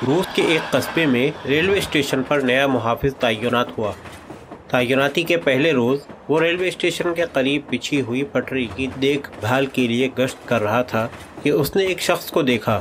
روس کے ایک قصبے میں ریلوے اسٹیشن پر نیا محافظ تعینات ہوا۔ تعیناتی کے پہلے روز وہ ریلوے اسٹیشن کے قریب بچھی ہوئی پٹری کی دیکھ بھال کے لیے گشت کر رہا تھا کہ اس نے ایک شخص کو دیکھا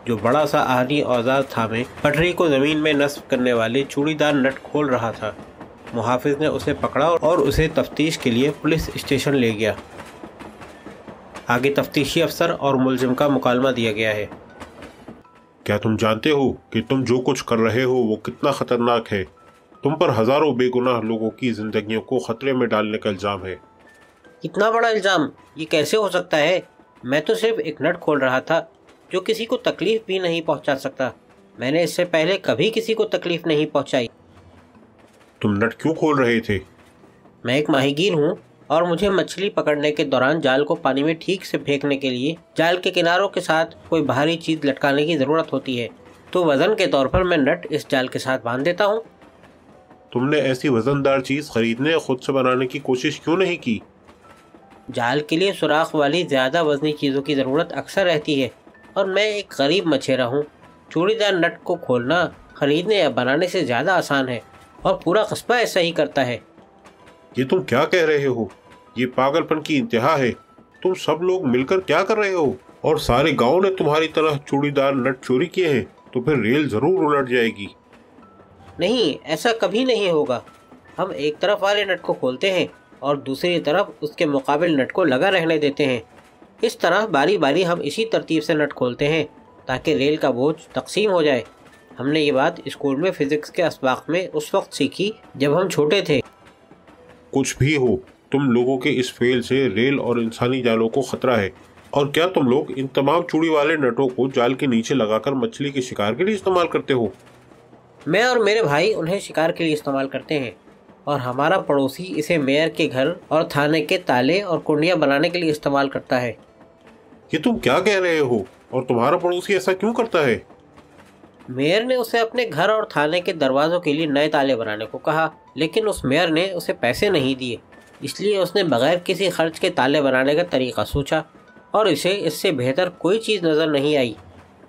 جو بڑا سا آہنی اوزار تھامے پٹری کو زمین میں نصب کرنے والے چوڑی دار نٹ کھول رہا تھا۔ محافظ نے اسے پکڑا اور اسے تفتیش کے لیے پولیس اسٹیشن لے گیا۔ آگے تفتیشی افسر اور ملزم کا مکالمہ دیا گیا ہے۔ کیا تم جانتے ہو کہ تم جو کچھ کر رہے ہو وہ کتنا خطرناک ہے؟ تم پر ہزاروں بے گناہ لوگوں کی زندگیوں کو خطرے میں ڈالنے کا الزام ہے۔ اتنا بڑا الزام یہ کیسے ہو سکتا ہے؟ میں تو صرف ایک نٹ کھول رہا تھا جو کسی کو تکلیف بھی نہیں پہنچا سکتا۔ میں نے اس سے پہلے کبھی کسی کو تکلیف نہیں پہنچائی۔ تم نٹ کیوں کھول رہے تھے؟ میں ایک ماہی گیر ہوں اور مجھے مچھلی پکڑنے کے دوران جال کو پانی میں ٹھیک سے پھینکنے کے لیے جال کے کناروں کے ساتھ کوئی بھاری چیز لٹکانے کی ضرورت ہوتی ہے، تو وزن کے طور پر میں نٹ اس جال کے ساتھ باندھ دیتا ہوں۔ تم نے ایسی وزندار چیز خریدنے اور خود سے بنانے کی کوشش کیوں نہیں کی؟ جال کے لیے سوراخ والی زیادہ وزنی چیزوں کی ضرورت اکثر رہتی ہے، اور میں ایک غریب مچھیرا ہوں۔ چوڑی دار نٹ کو کھولنا خریدنے یا بنانے سے زیادہ آسان ہے، اور پورا قصبہ ایسا ہی کرتا ہے۔ یہ تم کیا کہہ رہے ہو؟ یہ پاگل پن کی انتہا ہے۔ تم سب لوگ مل کر کیا کر رہے ہو؟ اور سارے گاؤں نے تمہاری طرح چوڑی دار نٹ چوری کیے ہیں تو پھر ریل ضرور الٹ جائے گی۔ نہیں، ایسا کبھی نہیں ہوگا۔ ہم ایک طرف والے نٹ کو کھولتے ہیں اور دوسری طرف اس کے مقابل نٹ کو لگا رہنے دیتے ہیں۔ اس طرح باری باری ہم اسی ترتیب سے نٹ کھولتے ہیں تاکہ ریل کا بوجھ تقسیم ہو جائے۔ ہم نے یہ بات اسکول میں فزکس کے اسباق میں اس وقت سیکھی جب ہم چھوٹے تھے۔ کچھ بھی ہو، تم لوگوں کے اس فعل سے ریل اور انسانی جالوں کو خطرہ ہے۔ اور کیا تم لوگ ان تمام چوڑی والے نٹوں کو جال کے نیچے لگا کر مچھلی کے شکار کے لیے استعمال کرتے ہو؟ میں اور میرے بھائی انہیں شکار کے لیے استعمال کرتے ہیں، اور ہمارا پڑوسی اسے میئر کے گھر اور تھانے کے تالے اور کنڈیاں بنانے کے لیے استعمال کرتا ہے۔ یہ تم کیا کہہ رہے ہو؟ اور تمہارا پڑوسی ایسا کیوں کرتا ہے؟ میئر نے اسے اپنے گھر اور تھانے کے دروازوں کے لیے نئے تالے بنانے کو کہا، لیکن اس میئر نے اسے پیسے نہیں دیے، اس لیے اس نے بغیر کسی خرچ کے تالے بنانے کا طریقہ سوچا، اور اسے اس سے بہتر کوئی چیز نظر نہیں آئی۔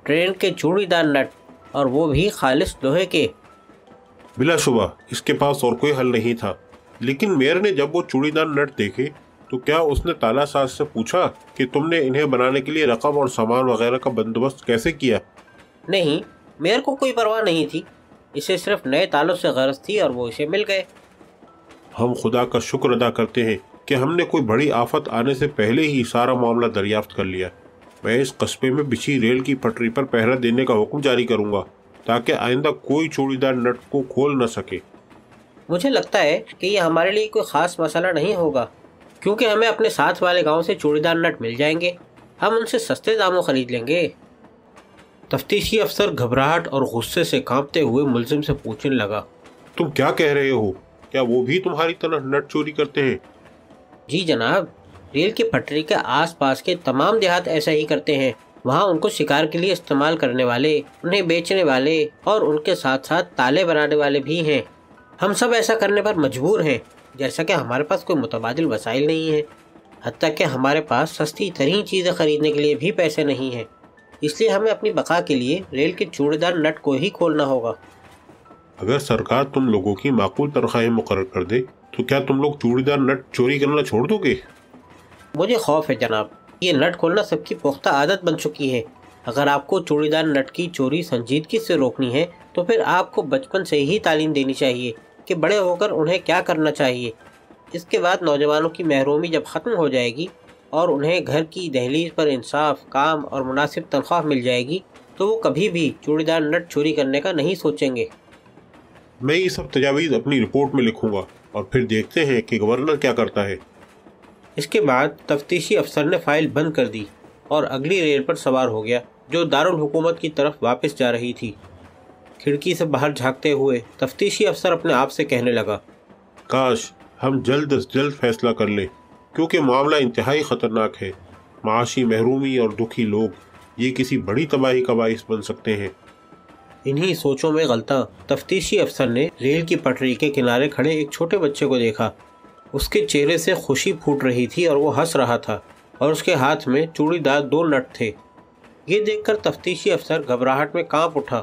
ٹرین کے چوڑی دار نٹ، اور وہ بھی خالص لوہے کے۔ بلا شبہ اس کے پاس اور کوئی حل نہیں تھا، لیکن میئر نے جب وہ چوڑی دار نٹ دیکھے تو کیا اس نے تالا ساز سے پوچھا کہ تم نے انہیں بنانے کے لیے رقم اور سامان وغیرہ کا بندوبست کیسے کیا؟ نہیں، میئر کو کوئی پرواہ نہیں تھی، اسے صرف نئے تالوں سے غرض تھی اور وہ اسے مل گئے۔ ہم خدا کا شکر ادا کرتے ہیں کہ ہم نے کوئی بڑی آفت آنے سے پہلے ہی سارا معاملہ دریافت کر لیا۔ میں اس قصبے میں بچھی ریل کی پٹری پر پہرا دینے کا حکم جاری کروں گا تاکہ آئندہ کوئی چوڑی دار نٹ کو کھول نہ سکے۔ مجھے لگتا ہے کہ یہ ہمارے لیے کوئی خاص مسئلہ نہیں ہوگا، کیونکہ ہمیں اپنے ساتھ والے گاؤں سے چوڑی دار نٹ مل جائیں گے، ہم ان سے سستے داموں خرید لیں گے۔ تفتیشی افسر گھبراہٹ اور غصے سے کانپتے ہوئے ملزم سے پوچھنے لگا، تم کیا کہہ رہے ہو؟ کیا وہ بھی تمہاری طرح نٹ چوری کرتے ہیں؟ جی جناب، ریل کی پٹری کے آس پاس کے تمام دیہات ایسا ہی کرتے ہیں۔ وہاں ان کو شکار کے لیے استعمال کرنے والے، انہیں بیچنے والے اور ان کے ساتھ ساتھ تالے بنانے والے بھی ہیں۔ ہم سب ایسا کرنے پر مجبور ہیں، جیسا کہ ہمارے پاس کوئی متبادل وسائل نہیں ہیں، حتیٰ کہ ہمارے پاس سستی ترین چیزیں خریدنے کے لیے بھی پیسے نہیں ہیں۔ اس لیے ہمیں اپنی بقا کے لیے ریل کے چوڑی دار نٹ کو ہی کھولنا ہوگا۔ اگر سرکار تم لوگوں کی معقول تنخواہیں مقرر کر دے تو کیا تم لوگ چوڑی دار نٹ چوری کرنا چھوڑ دو گے؟ مجھے خوف ہے جناب، یہ نٹ کھولنا سب کی پختہ عادت بن چکی ہے۔ اگر آپ کو چوڑی دار نٹ کی چوری سنجیدگی سے روکنی ہے تو پھر آپ کو بچپن سے ہی تعلیم دینی چاہیے کہ بڑے ہو کر انہیں کیا کرنا چاہیے۔ اس کے بعد نوجوانوں کی محرومی جب ختم ہو جائے گی اور انہیں گھر کی دہلیز پر انصاف، کام اور مناسب تنخواہ مل جائے گی تو وہ کبھی بھی چوڑی دار نٹ چوری کرنے کا نہیں سوچیں گے۔ میں یہ سب تجاویز اپنی رپورٹ میں لکھوں گا اور پھر دیکھتے ہیں کہ گورنر کیا کرتا ہے۔ اس کے بعد تفتیشی افسر نے فائل بند کر دی اور اگلی ریل پر سوار ہو گیا جو دارالحکومت کی طرف واپس جا رہی تھی۔ کھڑکی سے باہر جھانکتے ہوئے تفتیشی افسر اپنے آپ سے کہنے لگا، کاش ہم جلد از جلد فیصلہ کر لیں، کیونکہ معاملہ انتہائی خطرناک ہے۔ معاشی محرومی اور دکھی لوگ یہ کسی بڑی تباہی کا باعث بن سکتے ہیں۔ انہی سوچوں میں غلطاں تفتیشی افسر نے ریل کی پٹری کے کنارے کھڑے ایک چھوٹے بچے کو دیکھا۔ اس کے چہرے سے خوشی پھوٹ رہی تھی اور وہ ہنس رہا تھا، اور اس کے ہاتھ میں چوڑی دار 2 نٹ تھے۔ یہ دیکھ کر تفتیشی افسر گھبراہٹ میں کانپ اٹھا